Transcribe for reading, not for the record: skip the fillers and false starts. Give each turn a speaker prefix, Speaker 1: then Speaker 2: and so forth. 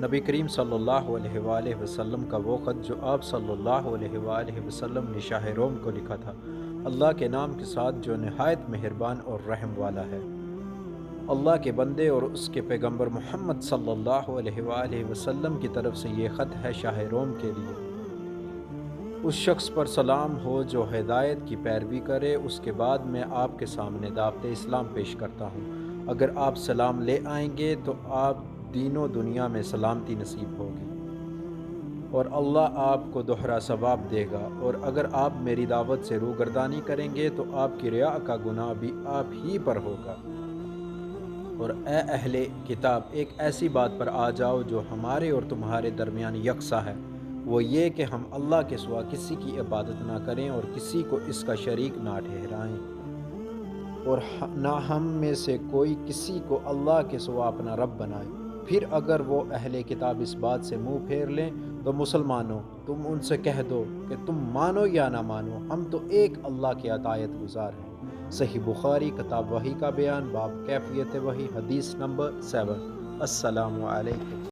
Speaker 1: نبی کریم صلی اللہ علیہ وآلہ وسلم کا وہ خط جو آپ صلی اللہ علیہ وآلہ وسلم نے شاہ روم کو لکھا تھا، اللہ کے نام کے ساتھ جو نہایت مہربان اور رحم والا ہے۔ اللہ کے بندے اور اس کے پیغمبر محمد صلی اللہ علیہ وآلہ وسلم کی طرف سے یہ خط ہے شاہ روم کے لیے۔ اس شخص پر سلام ہو جو ہدایت کی پیروی کرے۔ اس کے بعد میں آپ کے سامنے دعوت اسلام پیش کرتا ہوں۔ اگر آپ سلام لے آئیں گے تو آپ دین و دنیا میں سلامتی نصیب ہوگی اور اللہ آپ کو دوہرا ثواب دے گا، اور اگر آپ میری دعوت سے روگردانی کریں گے تو آپ کی ریا کا گناہ بھی آپ ہی پر ہوگا۔ اور اے اہل کتاب، ایک ایسی بات پر آ جاؤ جو ہمارے اور تمہارے درمیان یکساں ہے، وہ یہ کہ ہم اللہ کے سوا کسی کی عبادت نہ کریں اور کسی کو اس کا شریک نہ ٹھہرائیں، اور نہ ہم میں سے کوئی کسی کو اللہ کے سوا اپنا رب بنائے۔ پھر اگر وہ اہل کتاب اس بات سے منہ پھیر لیں تو مسلمانوں، تم ان سے کہہ دو کہ تم مانو یا نہ مانو، ہم تو ایک اللہ کے اطاعت گزار ہیں۔ صحیح بخاری، کتاب وحی کا بیان، باب کیفیت وحی، حدیث نمبر 7۔ السلام علیکم۔